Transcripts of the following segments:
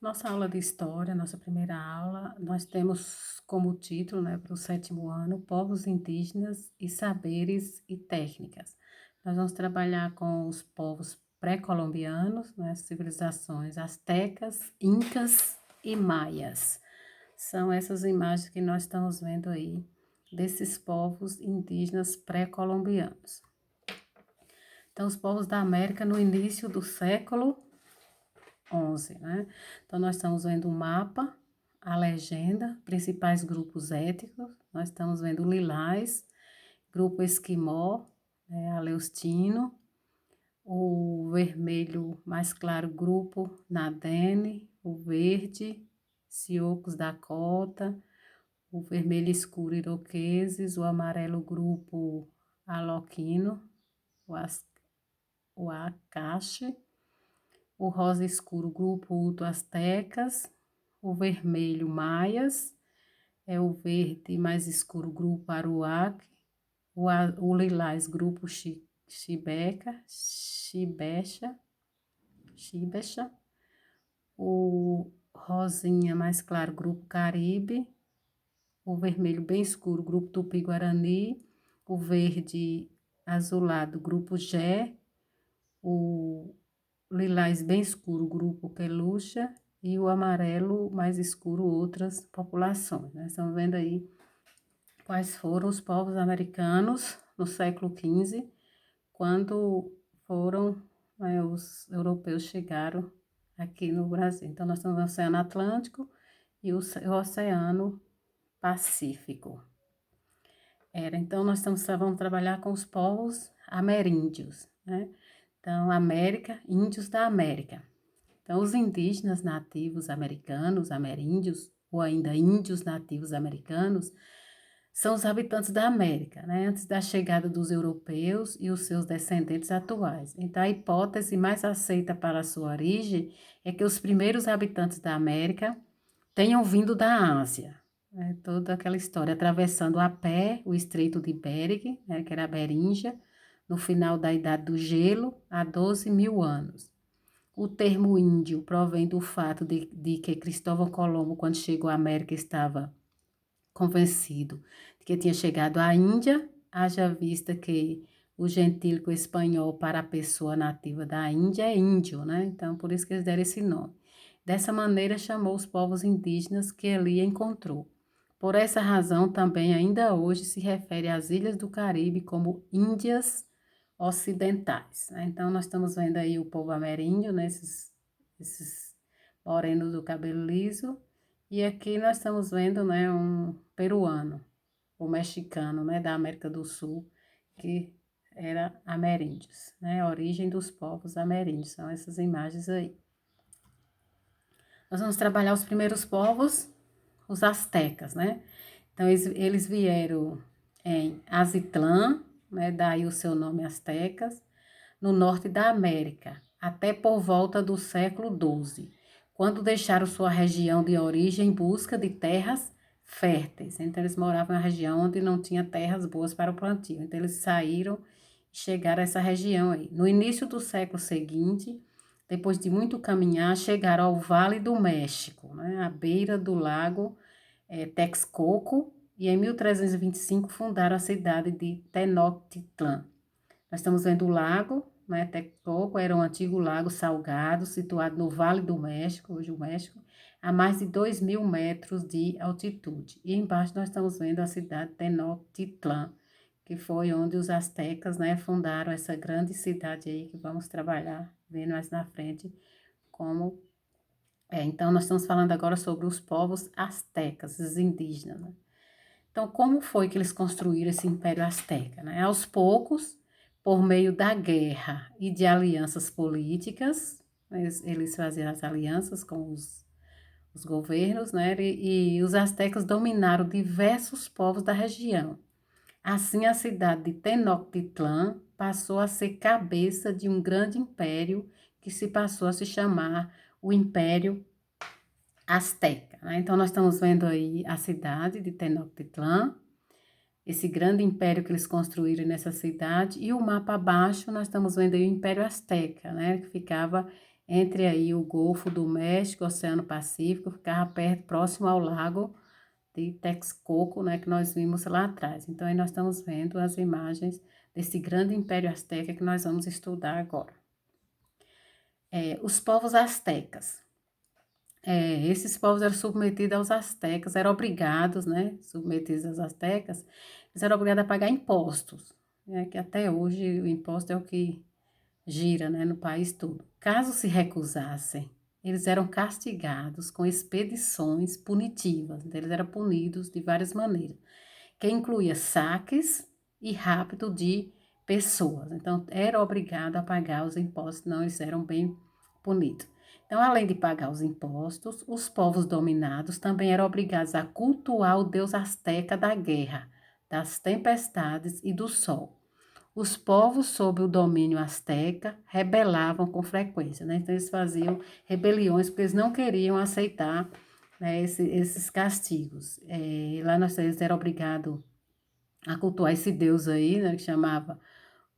Nossa aula de história, nossa primeira aula, nós temos como título, né, para o sétimo ano, Povos Indígenas e Saberes e Técnicas. Nós vamos trabalhar com os povos pré-colombianos, né, civilizações astecas, incas e maias. São essas imagens que nós estamos vendo aí desses povos indígenas pré-colombianos. Então, os povos da América no início do século 11, né? Então, nós estamos vendo o mapa, a legenda, principais grupos étnicos, nós estamos vendo o Lilás, grupo Esquimó, Aleustino, o vermelho mais claro, grupo Nadene, o verde, Siocos Dakota, o vermelho escuro, Iroqueses, o amarelo, grupo Aloquino, o Acaxe, o rosa escuro, grupo Uto Astecas, o vermelho Maias, o verde mais escuro, grupo Aruac, o lilás, grupo Xibeca, Xibecha, o rosinha mais claro, grupo Caribe, o vermelho bem escuro, grupo Tupi-Guarani, o verde azulado, grupo Gé, o lilás bem escuro, grupo Quelucha, e o amarelo mais escuro, outras populações. Nós estamos vendo aí quais foram os povos americanos no século XV, quando foram, os europeus chegaram aqui no Brasil. Então, nós estamos no Oceano Atlântico e o Oceano Pacífico. Então, vamos trabalhar com os povos ameríndios, né? Então, América, índios da América. Então, os indígenas nativos americanos, ameríndios, ou ainda índios nativos americanos, são os habitantes da América, né? Antes da chegada dos europeus e os seus descendentes atuais. Então, a hipótese mais aceita para a sua origem é que os primeiros habitantes da América tenham vindo da Ásia, né? Toda aquela história, atravessando a pé o Estreito de Bering, né? Que era a Beríngia, no final da Idade do Gelo, há 12 mil anos. O termo índio provém do fato de que Cristóvão Colombo, quando chegou à América, estava convencido de que tinha chegado à Índia, haja vista que o gentílico espanhol para a pessoa nativa da Índia é índio, né? Então, por isso que eles deram esse nome. Dessa maneira, chamou os povos indígenas que ali encontrou. Por essa razão, também ainda hoje se refere às ilhas do Caribe como Índias Ocidentais, né? Então, nós estamos vendo aí o povo ameríndio, né? Esses morenos do cabelo liso, e aqui nós estamos vendo, né, um peruano, o mexicano, né, da América do Sul, que era ameríndios, né, a origem dos povos ameríndios, são essas imagens aí. Nós vamos trabalhar os primeiros povos, os astecas, né? Então, eles vieram em Azitlã, né, daí o seu nome astecas, no norte da América, até por volta do século XII, quando deixaram sua região de origem em busca de terras férteis. Então, eles moravam em uma região onde não tinha terras boas para o plantio. Então, eles saíram e chegaram a essa região aí. No início do século seguinte, depois de muito caminhar, chegaram ao Vale do México, né, à beira do lago Texcoco, e em 1325 fundaram a cidade de Tenochtitlan. Nós estamos vendo o lago, né, Texcoco, era um antigo lago salgado, situado no Vale do México, hoje o México, a mais de 2.000 metros de altitude. E embaixo nós estamos vendo a cidade de Tenochtitlan, que foi onde os astecas, né, fundaram essa grande cidade aí, que vamos trabalhar, vendo mais na frente como então, nós estamos falando agora sobre os povos astecas, os indígenas, né? Então, como foi que eles construíram esse Império Azteca, né? Aos poucos, por meio da guerra e de alianças políticas, eles faziam as alianças com os governos, né? E os astecas dominaram diversos povos da região. Assim, a cidade de Tenochtitlan passou a ser cabeça de um grande império que se passou a se chamar o Império Azteca, né? Então, nós estamos vendo aí a cidade de Tenochtitlan, esse grande império que eles construíram nessa cidade, e o mapa abaixo nós estamos vendo aí o Império Azteca, né? Que ficava entre aí o Golfo do México, o Oceano Pacífico, ficava perto, próximo ao lago de Texcoco, né, que nós vimos lá atrás. Então, aí nós estamos vendo as imagens desse grande Império Azteca que nós vamos estudar agora. Os povos astecas. Esses povos eram submetidos aos astecas, eram obrigados, né, submetidos aos astecas, eles eram obrigados a pagar impostos, né, que até hoje o imposto é o que gira, né, no país todo. Caso se recusassem, eles eram castigados com expedições punitivas, então, eles eram punidos de várias maneiras, que incluía saques e rapto de pessoas. Então, era obrigado a pagar os impostos, senão eles eram bem punidos. Então, além de pagar os impostos, os povos dominados também eram obrigados a cultuar o deus asteca da guerra, das tempestades e do sol. Os povos sob o domínio asteca rebelavam com frequência, né? Então, eles faziam rebeliões porque eles não queriam aceitar, né, esses castigos. Lá nós eles eram obrigados a cultuar esse deus aí, né, que chamava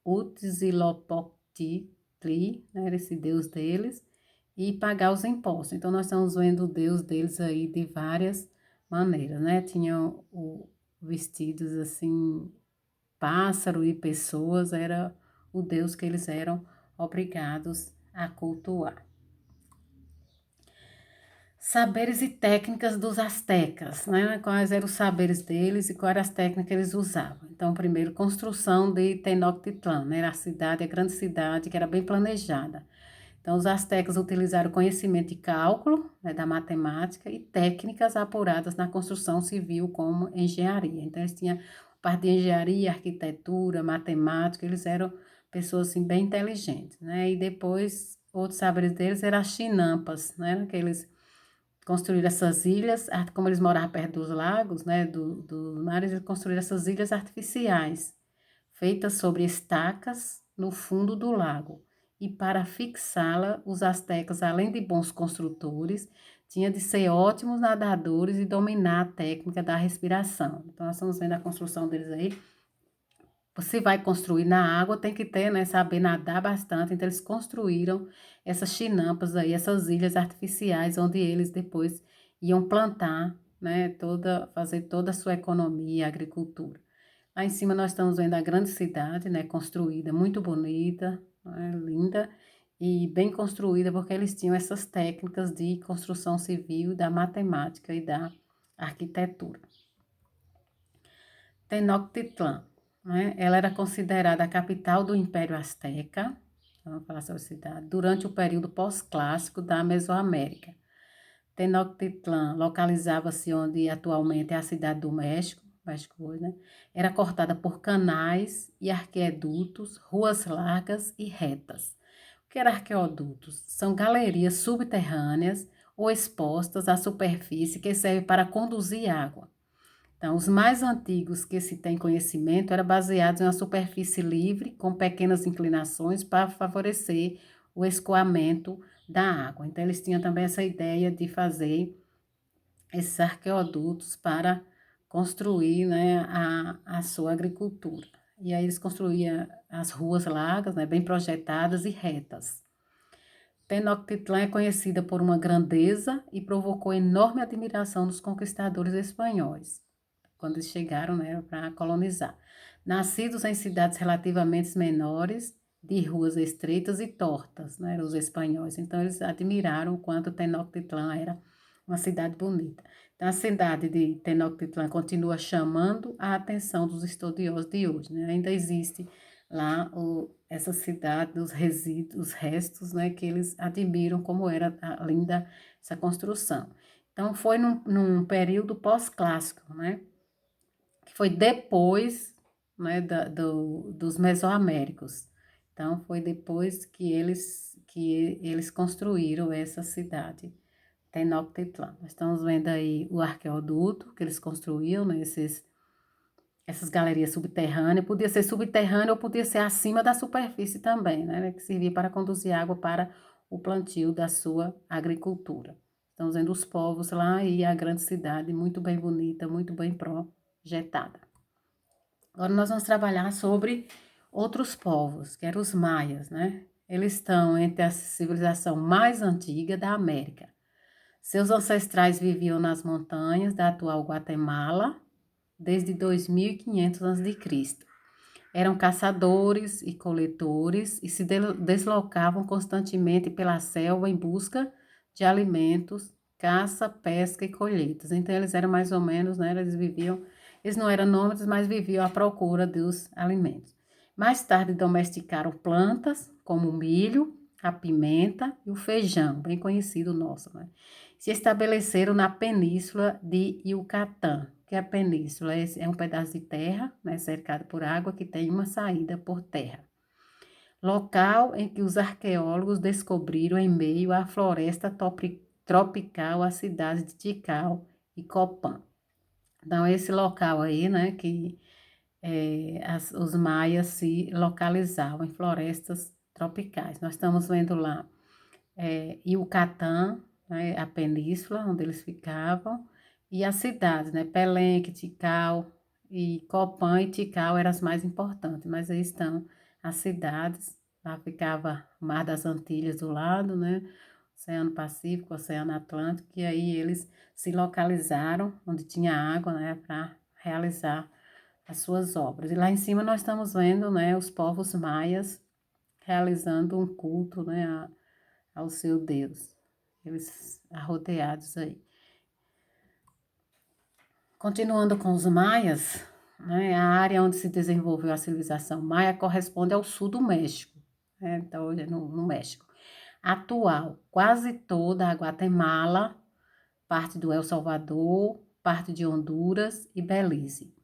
Huitzilopochtli, né, era esse deus deles, e pagar os impostos. Então, nós estamos vendo o deus deles aí de várias maneiras, né? Tinham vestidos assim, pássaro e pessoas, era o deus que eles eram obrigados a cultuar. Saberes e técnicas dos astecas, né? Quais eram os saberes deles e quais eram as técnicas que eles usavam. Então, primeiro, construção de Tenochtitlan, né? Era a cidade, a grande cidade que era bem planejada. Então, os astecas utilizaram conhecimento de cálculo, né, da matemática e técnicas apuradas na construção civil como engenharia. Então, eles tinham parte de engenharia, arquitetura, matemática, eles eram pessoas assim, bem inteligentes, né? E depois, outros saberes deles eram as chinampas, né? Que eles construíram essas ilhas, como eles moravam perto dos lagos, né, dos mares, eles construíram essas ilhas artificiais, feitas sobre estacas no fundo do lago. E para fixá-la, os astecas, além de bons construtores, tinham de ser ótimos nadadores e dominar a técnica da respiração. Então, nós estamos vendo a construção deles aí. Você vai construir na água, tem que ter, né, saber nadar bastante. Então, eles construíram essas chinampas aí, essas ilhas artificiais, onde eles depois iam plantar, né, fazer toda a sua economia, agricultura. Lá em cima nós estamos vendo a grande cidade, né, construída, muito bonita, né, linda e bem construída, porque eles tinham essas técnicas de construção civil, da matemática e da arquitetura. Tenochtitlan, né? Ela era considerada a capital do Império Azteca, vamos falar sobre a cidade, durante o período pós-clássico da Mesoamérica. Tenochtitlan localizava-se onde atualmente é a cidade do México, México hoje, né? Era cortada por canais e arquedutos, ruas largas e retas. O que eram arqueodutos? São galerias subterrâneas ou expostas à superfície que servem para conduzir água. Então, os mais antigos que se tem conhecimento eram baseados em uma superfície livre, com pequenas inclinações para favorecer o escoamento da água. Então, eles tinham também essa ideia de fazer esses arqueodutos para construir, né, a sua agricultura. E aí eles construíam as ruas largas, né, bem projetadas e retas. Tenochtitlan é conhecida por uma grandeza e provocou enorme admiração dos conquistadores espanhóis quando eles chegaram, né, para colonizar. Nascidos em cidades relativamente menores, de ruas estreitas e tortas, né, eram os espanhóis. Então, eles admiraram o quanto Tenochtitlan era uma cidade bonita. Então, a cidade de Tenochtitlan continua chamando a atenção dos estudiosos de hoje, né? Ainda existe lá essa cidade, os resíduos, os restos, né, que eles admiram como era linda essa construção. Então, foi num período pós-clássico, né? Que foi depois, né, dos Mesoaméricos. Então, foi depois que eles construíram essa cidade, Tenochtitlan. Nós estamos vendo aí o arqueoduto que eles construíam, né, essas galerias subterrâneas. Podia ser subterrâneo ou podia ser acima da superfície também, né, que servia para conduzir água para o plantio da sua agricultura. Estamos vendo os povos lá e a grande cidade, muito bem bonita, muito bem projetada. Agora nós vamos trabalhar sobre outros povos, que eram os maias, né? eles estão entre a civilização mais antiga da América. Seus ancestrais viviam nas montanhas da atual Guatemala desde 2500 a.C. Eram caçadores e coletores e se deslocavam constantemente pela selva em busca de alimentos, caça, pesca e colheitas. Então, eles eram mais ou menos, né? Eles não eram nômades, mas viviam à procura dos alimentos. Mais tarde, domesticaram plantas como o milho, a pimenta e o feijão, bem conhecido nosso, né? Se estabeleceram na península de Yucatán, que é a península é um pedaço de terra, né, cercado por água, que tem uma saída por terra. Local em que os arqueólogos descobriram em meio à floresta tropical as cidades de Tikal e Copán. Então, esse local aí, né, que os maias se localizavam em florestas tropicais. Nós estamos vendo lá Yucatán, né, a península onde eles ficavam, e as cidades, né, Palenque, Tikal e Copán e Tikal eram as mais importantes, mas aí estão as cidades, lá ficava o Mar das Antilhas do lado, né, Oceano Pacífico, Oceano Atlântico, e aí eles se localizaram onde tinha água, né, para realizar as suas obras. E lá em cima nós estamos vendo, né, os povos maias realizando um culto, né, ao seu Deus. Eles arrodeados aí. Continuando com os maias, né, a área onde se desenvolveu a civilização maia corresponde ao sul do México, né, então hoje é no México. Atual, quase toda a Guatemala, parte do El Salvador, parte de Honduras e Belize.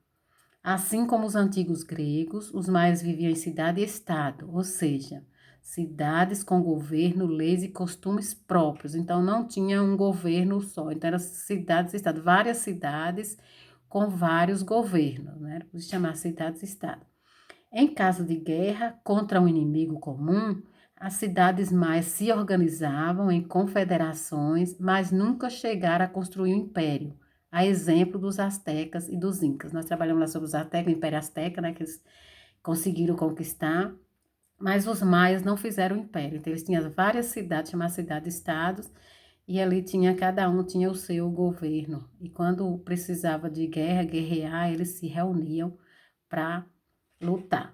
Assim como os antigos gregos, os maias viviam em cidade e estado, ou seja, cidades com governo, leis e costumes próprios. Então, não tinha um governo só. Então, eram cidades e estado, várias cidades com vários governos, né? Por isso chamar cidades-estado. Em caso de guerra contra um inimigo comum, as cidades maias se organizavam em confederações, mas nunca chegaram a construir um império, a exemplo dos astecas e dos incas. Nós trabalhamos lá sobre os astecas, o Império Azteca, né, que eles conseguiram conquistar, mas os maias não fizeram império. Então, eles tinham várias cidades, chamadas cidades-estados, e ali cada um tinha o seu governo. E quando precisava de guerra, guerrear, eles se reuniam para lutar.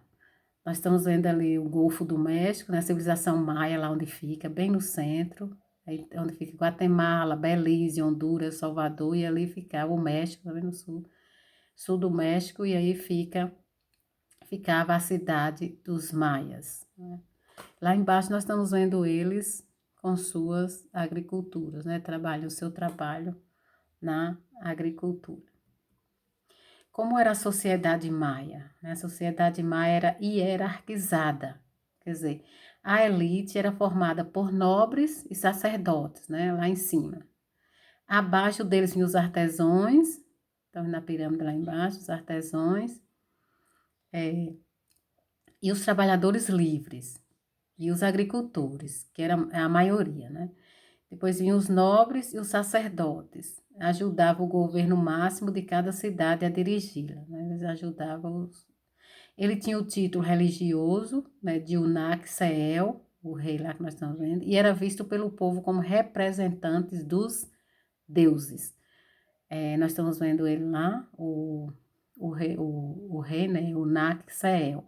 Nós estamos vendo ali o Golfo do México, né? A civilização maia, lá onde fica, bem no centro, aí, onde fica Guatemala, Belize, Honduras, Salvador, e ali ficava o México, também no sul do México, e aí ficava a cidade dos maias, né? Lá embaixo nós estamos vendo eles com suas agriculturas, né? Trabalham o seu trabalho na agricultura. Como era a sociedade maia? A sociedade maia era hierarquizada, quer dizer, a elite era formada por nobres e sacerdotes, né, lá em cima. Abaixo deles vinham os artesãos, estão na pirâmide lá embaixo, os artesãos, e os trabalhadores livres, e os agricultores, que era a maioria, né? Depois vinham os nobres e os sacerdotes, ajudavam o governo máximo de cada cidade a dirigi-la, né? Eles ajudavam Ele tinha o título religioso, né, de Unac Seel, o rei lá que nós estamos vendo, e era visto pelo povo como representantes dos deuses. Nós estamos vendo ele lá, o rei, né, Unac Seel.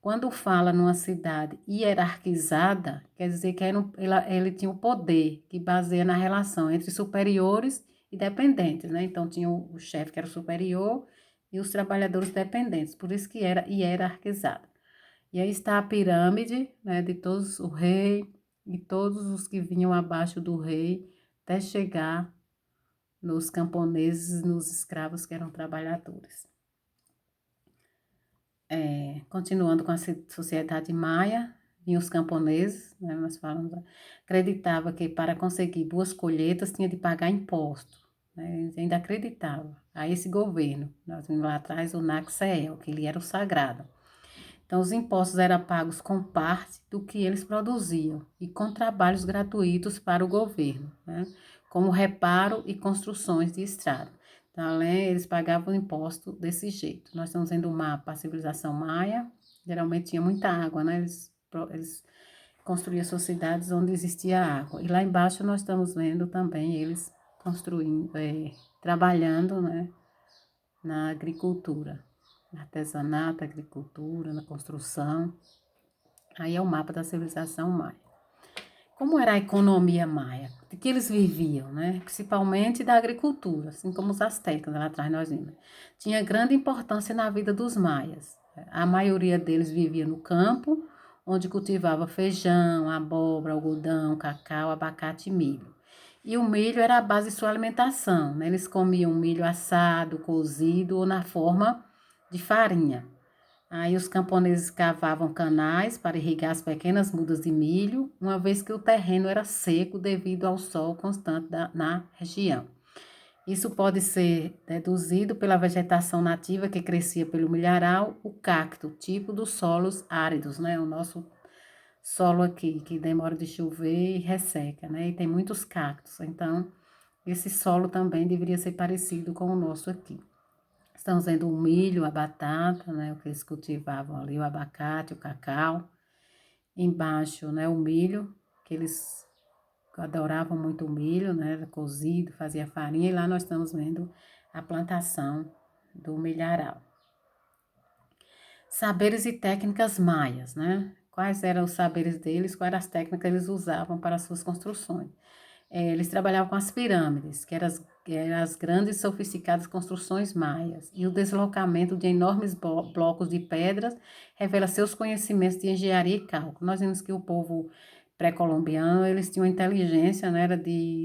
Quando fala numa cidade hierarquizada, quer dizer que ele tinha o poder que baseia na relação entre superiores e dependentes, né? Então, tinha o chefe que era o superior e os trabalhadores dependentes, por isso que era hierarquizada. E aí está a pirâmide, né, de todos, o rei e todos os que vinham abaixo do rei, até chegar nos camponeses, nos escravos que eram trabalhadores. Continuando com a sociedade maia, vinham os camponeses, né, nós falamos, acreditava que para conseguir boas colheitas tinha de pagar imposto, né, eles ainda acreditavam a esse governo. Nós vimos lá atrás o Naxeel, que ele era o sagrado. Então, os impostos eram pagos com parte do que eles produziam e com trabalhos gratuitos para o governo, né, como reparo e construções de estrada. Então, eles pagavam imposto desse jeito. Nós estamos vendo o mapa, a civilização maia, geralmente tinha muita água, né? Eles construía suas cidades onde existia água. E lá embaixo nós estamos vendo também eles construindo, trabalhando, né, na agricultura, no artesanato, agricultura, na construção. Aí é o mapa da civilização maia. Como era a economia maia? De que eles viviam, né? Principalmente da agricultura, assim como os astecas, lá atrás nós vimos. Tinha grande importância na vida dos maias. A maioria deles vivia no campo, onde cultivava feijão, abóbora, algodão, cacau, abacate e milho. E o milho era a base de sua alimentação, né? Eles comiam milho assado, cozido ou na forma de farinha. Aí os camponeses cavavam canais para irrigar as pequenas mudas de milho, uma vez que o terreno era seco devido ao sol constante na região. Isso pode ser deduzido pela vegetação nativa que crescia pelo milharal, o cacto, tipo dos solos áridos, né? O nosso solo aqui, que demora de chover e resseca, né? E tem muitos cactos, então esse solo também deveria ser parecido com o nosso aqui. Estamos vendo o milho, a batata, né, o que eles cultivavam ali, o abacate, o cacau. Embaixo, né, o milho, que eles adoravam muito o milho, né, era cozido, fazia farinha. E lá nós estamos vendo a plantação do milharal. Saberes e técnicas maias, né? Quais eram os saberes deles, quais eram as técnicas que eles usavam para as suas construções. Eles trabalhavam com as pirâmides, que eram as grandes e sofisticadas construções maias, e o deslocamento de enormes blocos de pedras revela seus conhecimentos de engenharia e cálculo. Nós vimos que o povo pré-colombiano, eles tinham inteligência, né,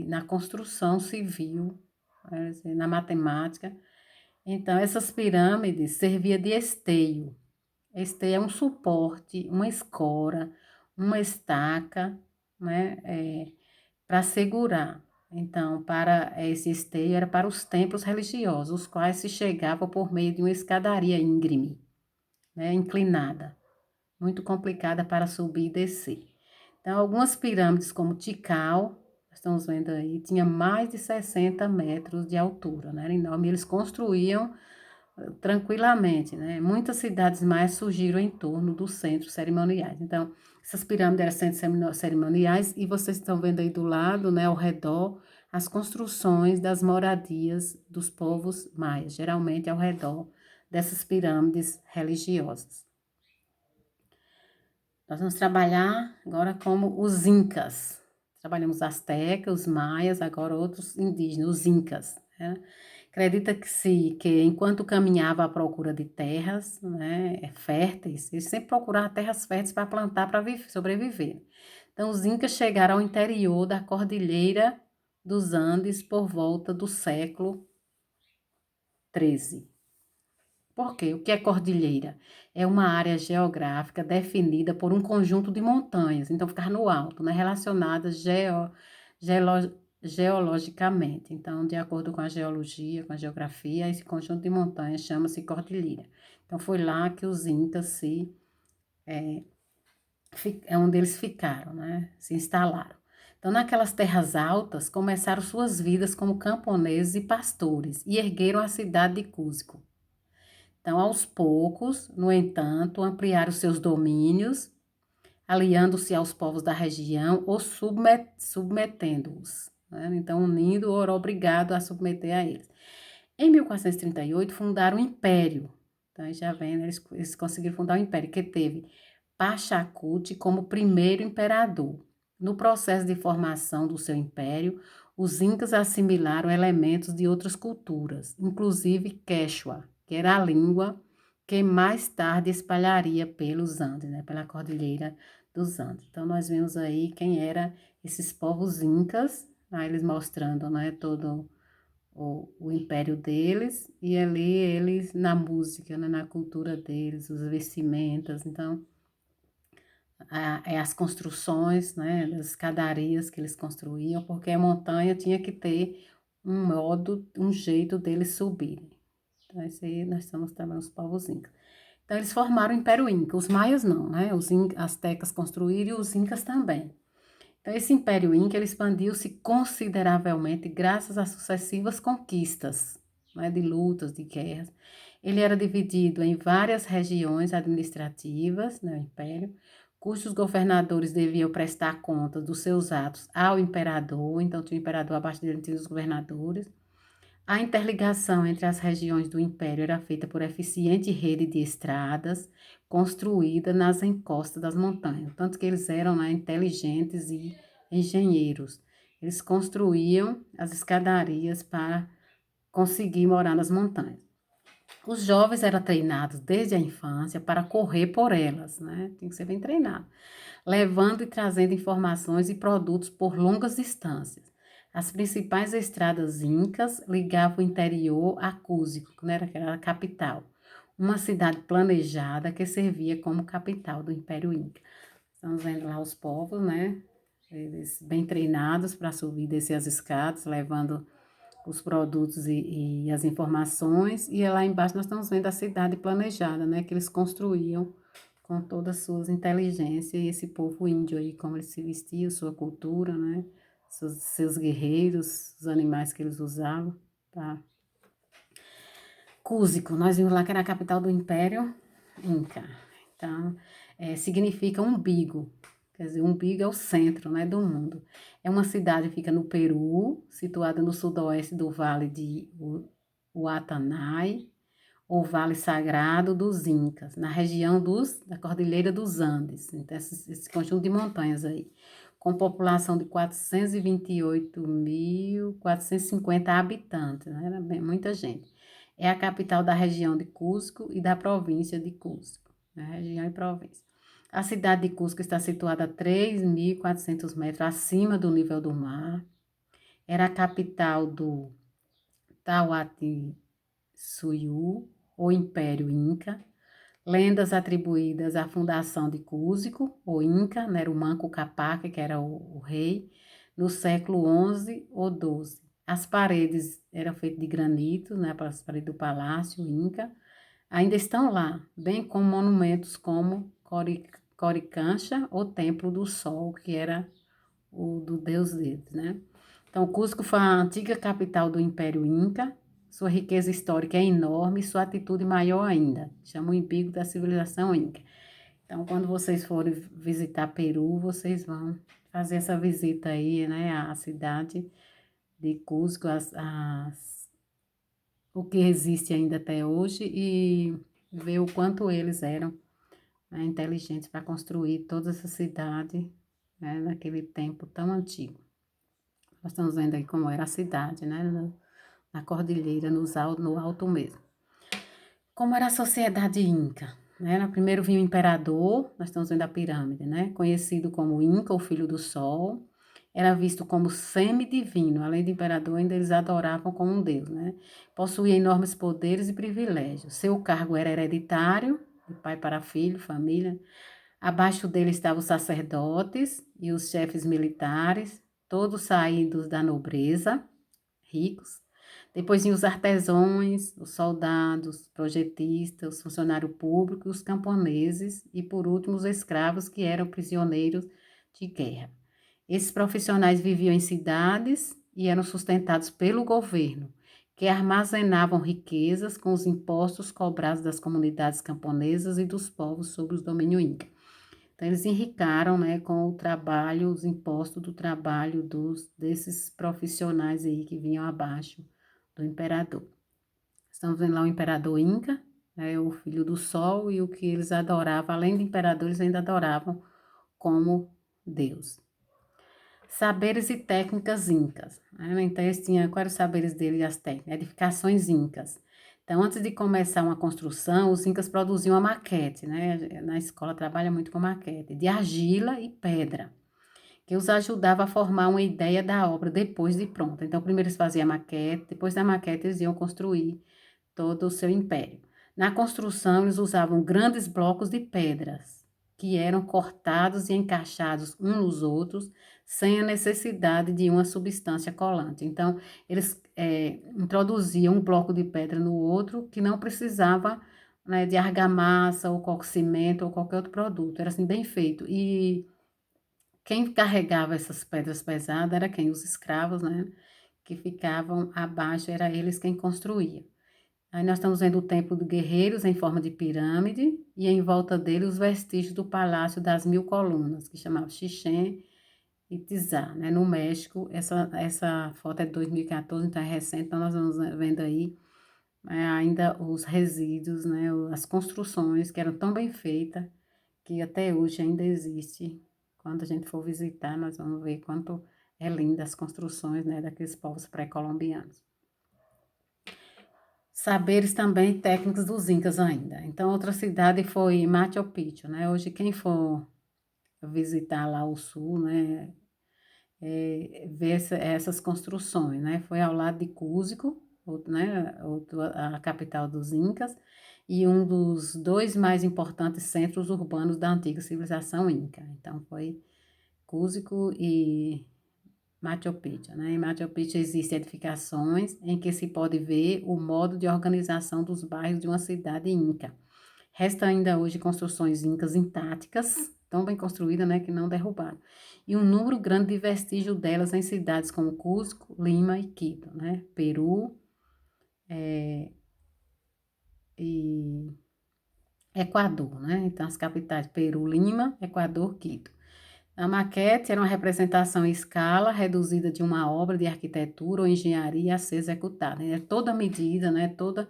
na construção civil, na matemática. Então, essas pirâmides serviam de esteio. Esteio é um suporte, uma escora, uma estaca, né, para segurar. Então, para esse esteio era para os templos religiosos, os quais se chegavam por meio de uma escadaria íngreme, né, inclinada, muito complicada para subir e descer. Então, algumas pirâmides, como Tikal, estamos vendo aí, tinha mais de 60 metros de altura, né, era enorme. Eles construíam tranquilamente, né? Muitas cidades maias surgiram em torno dos centros cerimoniais. Então, essas pirâmides eram centros cerimoniais e vocês estão vendo aí do lado, né, ao redor, as construções das moradias dos povos maias, geralmente ao redor dessas pirâmides religiosas. Nós vamos trabalhar agora como os incas. Trabalhamos os astecas, os maias, agora outros indígenas, os incas, né? Acredita-se que enquanto caminhava à procura de terras, né, férteis, eles sempre procuravam terras férteis para plantar, para sobreviver. Então, os incas chegaram ao interior da Cordilheira dos Andes por volta do século XIII. Por quê? O que é cordilheira? É uma área geográfica definida por um conjunto de montanhas, então ficar no alto, né, relacionadas geologicamente. Então, de acordo com a geologia, com a geografia, esse conjunto de montanhas chama-se cordilheira. Então, foi lá que os incas é onde eles ficaram, né, se instalaram. Então, naquelas terras altas, começaram suas vidas como camponeses e pastores e ergueram a cidade de Cusco. Então, aos poucos, no entanto, ampliaram seus domínios, aliando-se aos povos da região ou submetendo-os, né? Então, unindo ou era obrigado a submeter a eles. Em 1438, fundaram um império. Então, já vem, né? Eles conseguiram fundar um império que teve Pachacuti como primeiro imperador. No processo de formação do seu império, os incas assimilaram elementos de outras culturas, inclusive Quechua, que era a língua que mais tarde espalharia pelos Andes, né, pela Cordilheira dos Andes. Então, nós vemos aí quem eram esses povos incas, aí eles mostrando, né, todo o império deles, e ali eles na música, né, na cultura deles, os vestimentas. Então, as construções, né, das escadarias que eles construíam, porque a montanha tinha que ter um modo, um jeito deles subirem. Então, esse aí nós estamos trabalhando os povos incas. Então, eles formaram o Império Inca. Os maias não, né? Os astecas construíram e os incas também. Então, esse Império Inca ele expandiu-se consideravelmente graças às sucessivas conquistas, né, de lutas, de guerras. Ele era dividido em várias regiões administrativas, né, o Império, cujos governadores deviam prestar conta dos seus atos ao imperador, então tinha o imperador abaixo dele, tinha os governadores. A interligação entre as regiões do império era feita por eficiente rede de estradas construída nas encostas das montanhas, tanto que eles eram, né, inteligentes e engenheiros. Eles construíam as escadarias para conseguir morar nas montanhas. Os jovens eram treinados desde a infância para correr por elas, né? Tem que ser bem treinado, levando e trazendo informações e produtos por longas distâncias. As principais estradas incas ligavam o interior a Cusco, né, que era a capital, uma cidade planejada que servia como capital do Império Inca. Estamos vendo lá os povos, né, eles bem treinados para subir e descer as escadas, levando os produtos e as informações, e lá embaixo nós estamos vendo a cidade planejada, né, que eles construíam com todas as suas inteligências, e esse povo índio aí, como eles se vestiam, sua cultura, né, seus guerreiros, os animais que eles usavam, tá? Cusco, nós vimos lá que era a capital do Império Inca, então, significa umbigo, quer dizer, umbigo é o centro, né, do mundo. É uma cidade que fica no Peru, situada no sudoeste do Vale de Uatanai, ou Vale Sagrado dos Incas, na região da Cordilheira dos Andes, então esse conjunto de montanhas aí, com população de 428.450 habitantes, né? Era muita gente. É a capital da região de Cusco e da província de Cusco, né? Região e província. A cidade de Cusco está situada a 3.400 metros acima do nível do mar. Era a capital do Tahuantinsuyo, o Império Inca. Lendas atribuídas à fundação de Cusco, o Inca, né, o Manco Capac, que era o rei, no século XI ou XII. As paredes eram feitas de granito, né, as paredes do palácio Inca, ainda estão lá, bem como monumentos como Coricancha, ou Templo do Sol, que era o do deus deles, né? Então, Cusco foi a antiga capital do Império Inca. Sua riqueza histórica é enorme e sua atitude maior ainda. Chama o empigo da civilização Inca. Então, quando vocês forem visitar Peru, vocês vão fazer essa visita aí, né, à cidade de Cusco, o que existe ainda até hoje, e ver o quanto eles eram, né, inteligentes para construir toda essa cidade, né, naquele tempo tão antigo. Nós estamos vendo aí como era a cidade, né? Na cordilheira, no alto mesmo. Como era a sociedade inca? Né? Primeiro vinha o imperador, nós estamos vendo a pirâmide, né? Conhecido como Inca, o filho do sol. Era visto como semidivino, além de imperador, ainda eles adoravam como um deus, né? Possuía enormes poderes e privilégios. Seu cargo era hereditário, de pai para filho, família. Abaixo dele estavam os sacerdotes e os chefes militares, todos saídos da nobreza, ricos. Depois vinham os artesãos, os soldados, os projetistas, os funcionários públicos, os camponeses e, por último, os escravos, que eram prisioneiros de guerra. Esses profissionais viviam em cidades e eram sustentados pelo governo, que armazenavam riquezas com os impostos cobrados das comunidades camponesas e dos povos sobre os domínios Inca. Então, eles enricaram, né, com o trabalho, os impostos do trabalho desses profissionais aí que vinham abaixo do imperador. Estamos vendo lá o imperador Inca, né, o filho do sol, e o que eles adoravam, além de imperador, eles ainda adoravam como Deus. Saberes e técnicas incas, né? Então, eles tinham, quais eram os saberes dele e as técnicas? Edificações incas. Então, antes de começar uma construção, os incas produziam a maquete, né? Na escola trabalha muito com maquete, de argila e pedra, que os ajudava a formar uma ideia da obra depois de pronta. Então, primeiro eles faziam a maquete, depois da maquete eles iam construir todo o seu império. Na construção, eles usavam grandes blocos de pedras, que eram cortados e encaixados uns nos outros, sem a necessidade de uma substância colante. Então, eles introduziam um bloco de pedra no outro, que não precisava, né, de argamassa ou cimento ou qualquer outro produto. Era assim, bem feito. E quem carregava essas pedras pesadas era quem? Os escravos, né? Que ficavam abaixo, era eles quem construía. Aí nós estamos vendo o templo de guerreiros em forma de pirâmide e em volta dele os vestígios do Palácio das Mil Colunas, que chamava Chichén Itzá, né? No México. Essa foto é de 2014, então é recente, então nós vamos vendo aí ainda os resíduos, né? As construções que eram tão bem feitas que até hoje ainda existe. Quando a gente for visitar, nós vamos ver quanto é linda as construções, né, daqueles povos pré-colombianos. Saberes também técnicos dos incas ainda. Então, outra cidade foi Machu Picchu, né? Hoje, quem for visitar lá o sul, né, ver essas construções, né? Foi ao lado de Cusco, né, a capital dos incas, e um dos dois mais importantes centros urbanos da antiga civilização inca. Então, foi Cusco e Machu Picchu, né? Em Machu Picchu existem edificações em que se pode ver o modo de organização dos bairros de uma cidade inca. Resta ainda hoje construções incas intactas, tão bem construídas, né, que não derrubaram. E um número grande de vestígios delas em cidades como Cusco, Lima e Quito, né? Peru e Equador, né? Então, as capitais Peru, Lima, Equador, Quito. A maquete era uma representação em escala reduzida de uma obra de arquitetura ou engenharia a ser executada. É toda medida, né? Toda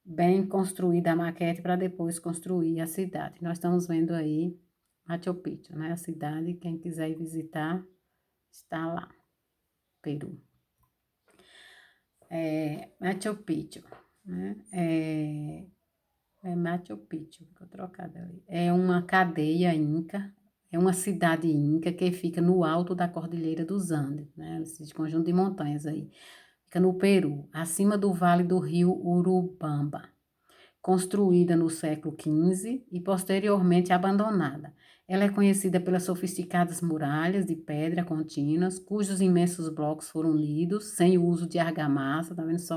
bem construída a maquete para depois construir a cidade. Nós estamos vendo aí Machu Picchu, né? A cidade, quem quiser ir visitar, está lá, Peru. Machu Picchu, né? Machu Picchu, ficou trocada ali. É uma cadeia inca, é uma cidade inca que fica no alto da Cordilheira dos Andes, né? Esse conjunto de montanhas aí. Fica no Peru, acima do vale do rio Urubamba. Construída no século XV e posteriormente abandonada. Ela é conhecida pelas sofisticadas muralhas de pedra contínuas, cujos imensos blocos foram unidos, sem o uso de argamassa, tá vendo? Só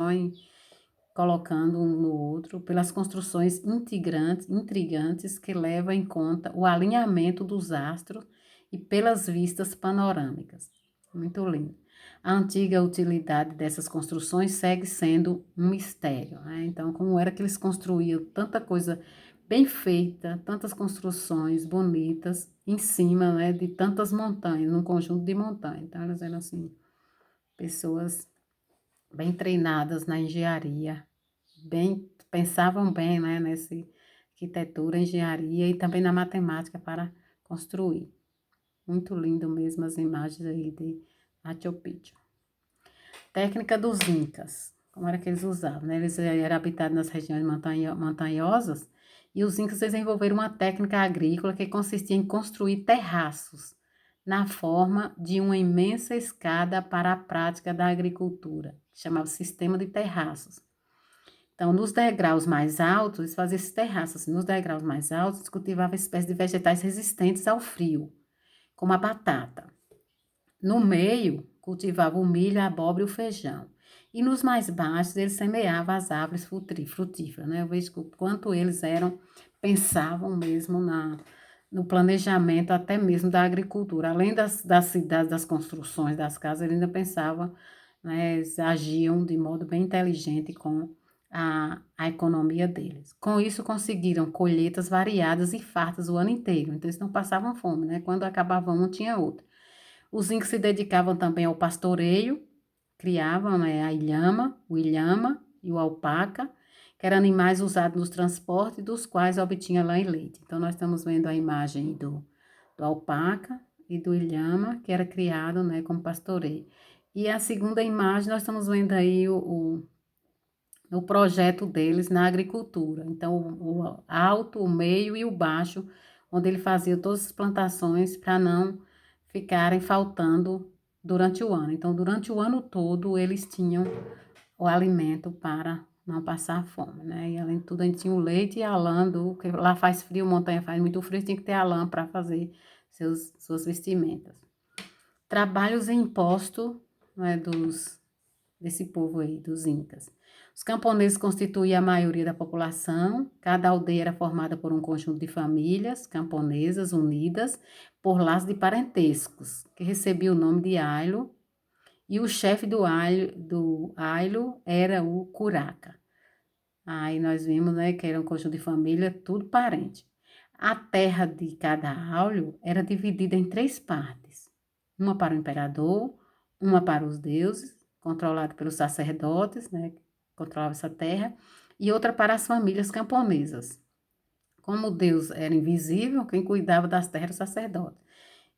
colocando um no outro, pelas construções intrigantes que levam em conta o alinhamento dos astros e pelas vistas panorâmicas. Muito lindo. A antiga utilidade dessas construções segue sendo um mistério, né? Então, como era que eles construíam tanta coisa bem feita, tantas construções bonitas em cima, né, de tantas montanhas, num conjunto de montanhas. Então, elas eram assim, pessoas bem treinadas na engenharia, bem, pensavam bem, né, nessa arquitetura, engenharia e também na matemática para construir. Muito lindo mesmo as imagens aí de Machu Picchu. Técnica dos incas. Como era que eles usavam, né? Eles eram habitados nas regiões montanhosas e os incas desenvolveram uma técnica agrícola que consistia em construir terraços na forma de uma imensa escada para a prática da agricultura, que chamava sistema de terraços. Então, nos degraus mais altos, eles faziam esses terraços. Nos degraus mais altos, eles cultivavam espécies de vegetais resistentes ao frio, como a batata. No meio, cultivavam o milho, a abóbora e o feijão. E nos mais baixos, eles semeavam as árvores frutíferas, né? Eu vejo o quanto eles pensavam mesmo no planejamento até mesmo da agricultura. Além das cidades, das construções das casas, eles ainda pensavam, né? Eles agiam de modo bem inteligente com a economia deles. Com isso, conseguiram colheitas variadas e fartas o ano inteiro. Então, eles não passavam fome, né? Quando acabava um, tinha outro. Os incas se dedicavam também ao pastoreio, criavam, né, a ilhama, o ilhama e o alpaca, que eram animais usados nos transportes, dos quais obtinha lã e leite. Então, nós estamos vendo a imagem do alpaca e do ilhama, que era criado, né, como pastoreio. E a segunda imagem, nós estamos vendo aí o projeto deles na agricultura. Então, o alto, o meio e o baixo, onde ele fazia todas as plantações para não ficarem faltando durante o ano. Então, durante o ano todo, eles tinham o alimento para não passar fome, né? E além de tudo, a gente tinha o leite e a lã, porque lá faz frio, montanha faz muito frio, tinha que ter a lã para fazer suas vestimentas. Trabalhos impostos, né, desse povo aí, dos incas. Os camponeses constituíam a maioria da população, cada aldeia era formada por um conjunto de famílias camponesas unidas por laços de parentescos, que recebia o nome de ailo, e o chefe do ailo era o curaca. Aí nós vimos, né, que era um conjunto de família, tudo parente. A terra de cada áureo era dividida em 3 partes. Uma para o imperador, uma para os deuses, controlado pelos sacerdotes, né, que controlavam essa terra, e outra para as famílias camponesas. Como Deus era invisível, quem cuidava das terras era o sacerdote.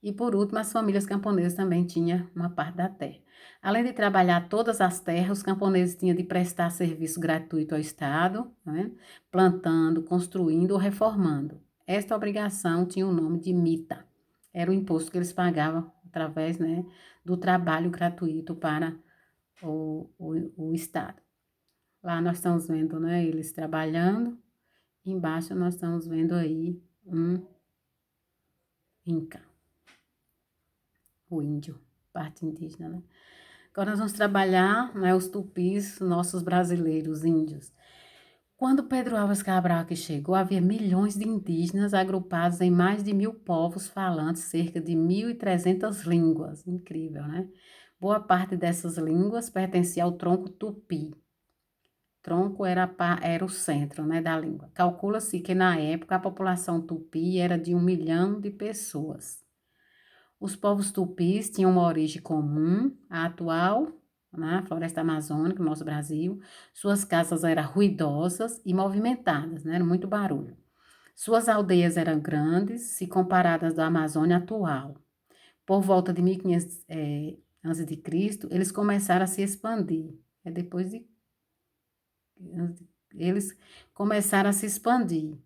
E por último, as famílias camponesas também tinham uma parte da terra. Além de trabalhar todas as terras, os camponeses tinham de prestar serviço gratuito ao Estado, né? Plantando, construindo ou reformando. Esta obrigação tinha o nome de mita. Era o imposto que eles pagavam através, né, do trabalho gratuito para o Estado. Lá nós estamos vendo, né, eles trabalhando. Embaixo nós estamos vendo aí um Inca, o índio, parte indígena, né? Agora nós vamos trabalhar, né, os tupis, nossos brasileiros índios. Quando Pedro Álvares Cabral aqui chegou, havia milhões de indígenas agrupados em mais de 1.000 povos falantes cerca de 1.300 línguas. Incrível, né? Boa parte dessas línguas pertencia ao tronco tupi. Tronco era o centro, né, da língua. Calcula-se que na época a população tupi era de 1 milhão de pessoas. Os povos tupis tinham uma origem comum à atual, na floresta amazônica, no nosso Brasil. Suas casas eram ruidosas e movimentadas, né? Era muito barulho. Suas aldeias eram grandes, se comparadas da Amazônia atual. Por volta de 1500 a.C., eles começaram a se expandir. É depois de eles começaram a se expandir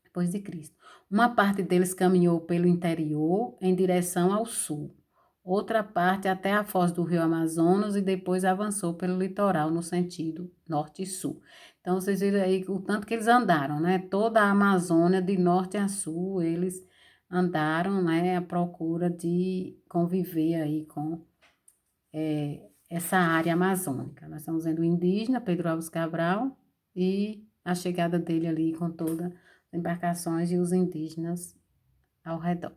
depois de Cristo. Uma parte deles caminhou pelo interior em direção ao sul. Outra parte até a foz do rio Amazonas e depois avançou pelo litoral no sentido norte e sul. Então, vocês viram aí o tanto que eles andaram, né? Toda a Amazônia, de norte a sul, eles andaram, né, à procura de conviver aí com essa área amazônica. Nós estamos vendo o indígena, Pedro Álvares Cabral, e a chegada dele ali com todas as embarcações e os indígenas ao redor.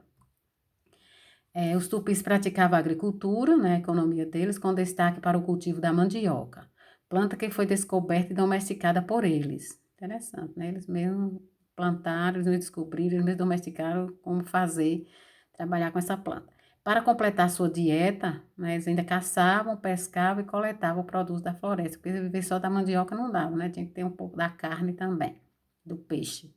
Os tupis praticavam a agricultura, né, a economia deles, com destaque para o cultivo da mandioca, planta que foi descoberta e domesticada por eles. Interessante, né? Eles mesmos plantaram, eles mesmos descobriram, eles mesmos domesticaram como fazer, trabalhar com essa planta. Para completar sua dieta, né, eles ainda caçavam, pescavam e coletavam o produto da floresta, porque viver só da mandioca não dava, né? Tinha que ter um pouco da carne também, do peixe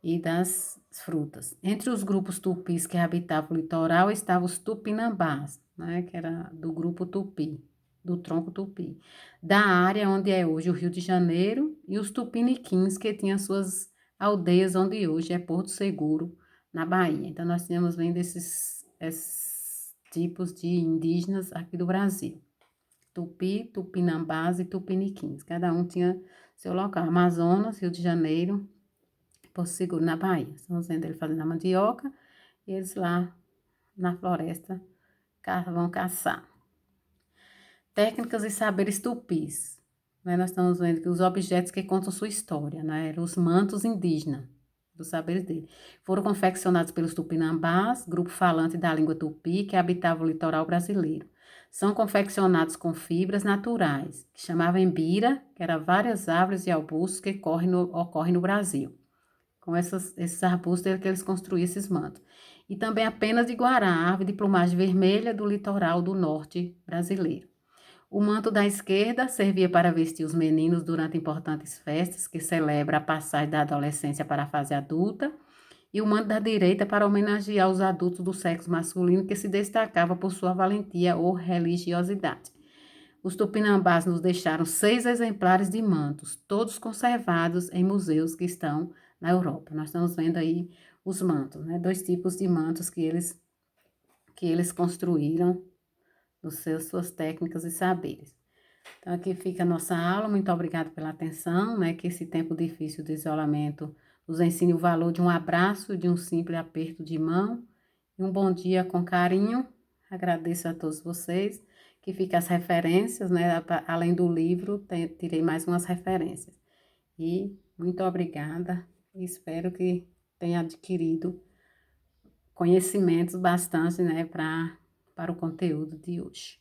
e das frutas. Entre os grupos tupis que habitavam o litoral estavam os tupinambás, né, que era do grupo tupi, do tronco tupi, da área onde é hoje o Rio de Janeiro, e os tupiniquins, que tinham suas aldeias onde hoje é Porto Seguro, na Bahia. Então, nós tínhamos vendo esses tipos de indígenas aqui do Brasil. Tupi, tupinambás e tupiniquins. Cada um tinha seu local. Amazonas, Rio de Janeiro, Porto Seguro, na Bahia. Estamos vendo ele fazendo a mandioca e eles lá na floresta vão caçar. Técnicas e saberes tupis. Né? Nós estamos vendo que os objetos que contam sua história, né? Eram os mantos indígenas, dos saberes dele. Foram confeccionados pelos tupinambás, grupo falante da língua tupi, que habitava o litoral brasileiro. São confeccionados com fibras naturais, que chamavam embira, que eram várias árvores e arbustos que ocorrem no Brasil. Com esses arbustos é que eles construíam esses mantos. E também a pena de guará, árvore de plumagem vermelha do litoral do norte brasileiro. O manto da esquerda servia para vestir os meninos durante importantes festas, que celebra a passagem da adolescência para a fase adulta, e o manto da direita para homenagear os adultos do sexo masculino que se destacava por sua valentia ou religiosidade. Os tupinambás nos deixaram 6 exemplares de mantos, todos conservados em museus que estão na Europa. Nós estamos vendo aí os mantos, né? 2 tipos de mantos que eles construíram nos suas técnicas e saberes. Então, aqui fica a nossa aula. Muito obrigada pela atenção, né? Que esse tempo difícil de isolamento nos ensine o valor de um abraço, de um simples aperto de mão. E um bom dia com carinho. Agradeço a todos vocês. Que fica as referências, né? Além do livro, tirei mais umas referências. E muito obrigada. Espero que tenha adquirido conhecimentos bastante, né? Para o conteúdo de hoje.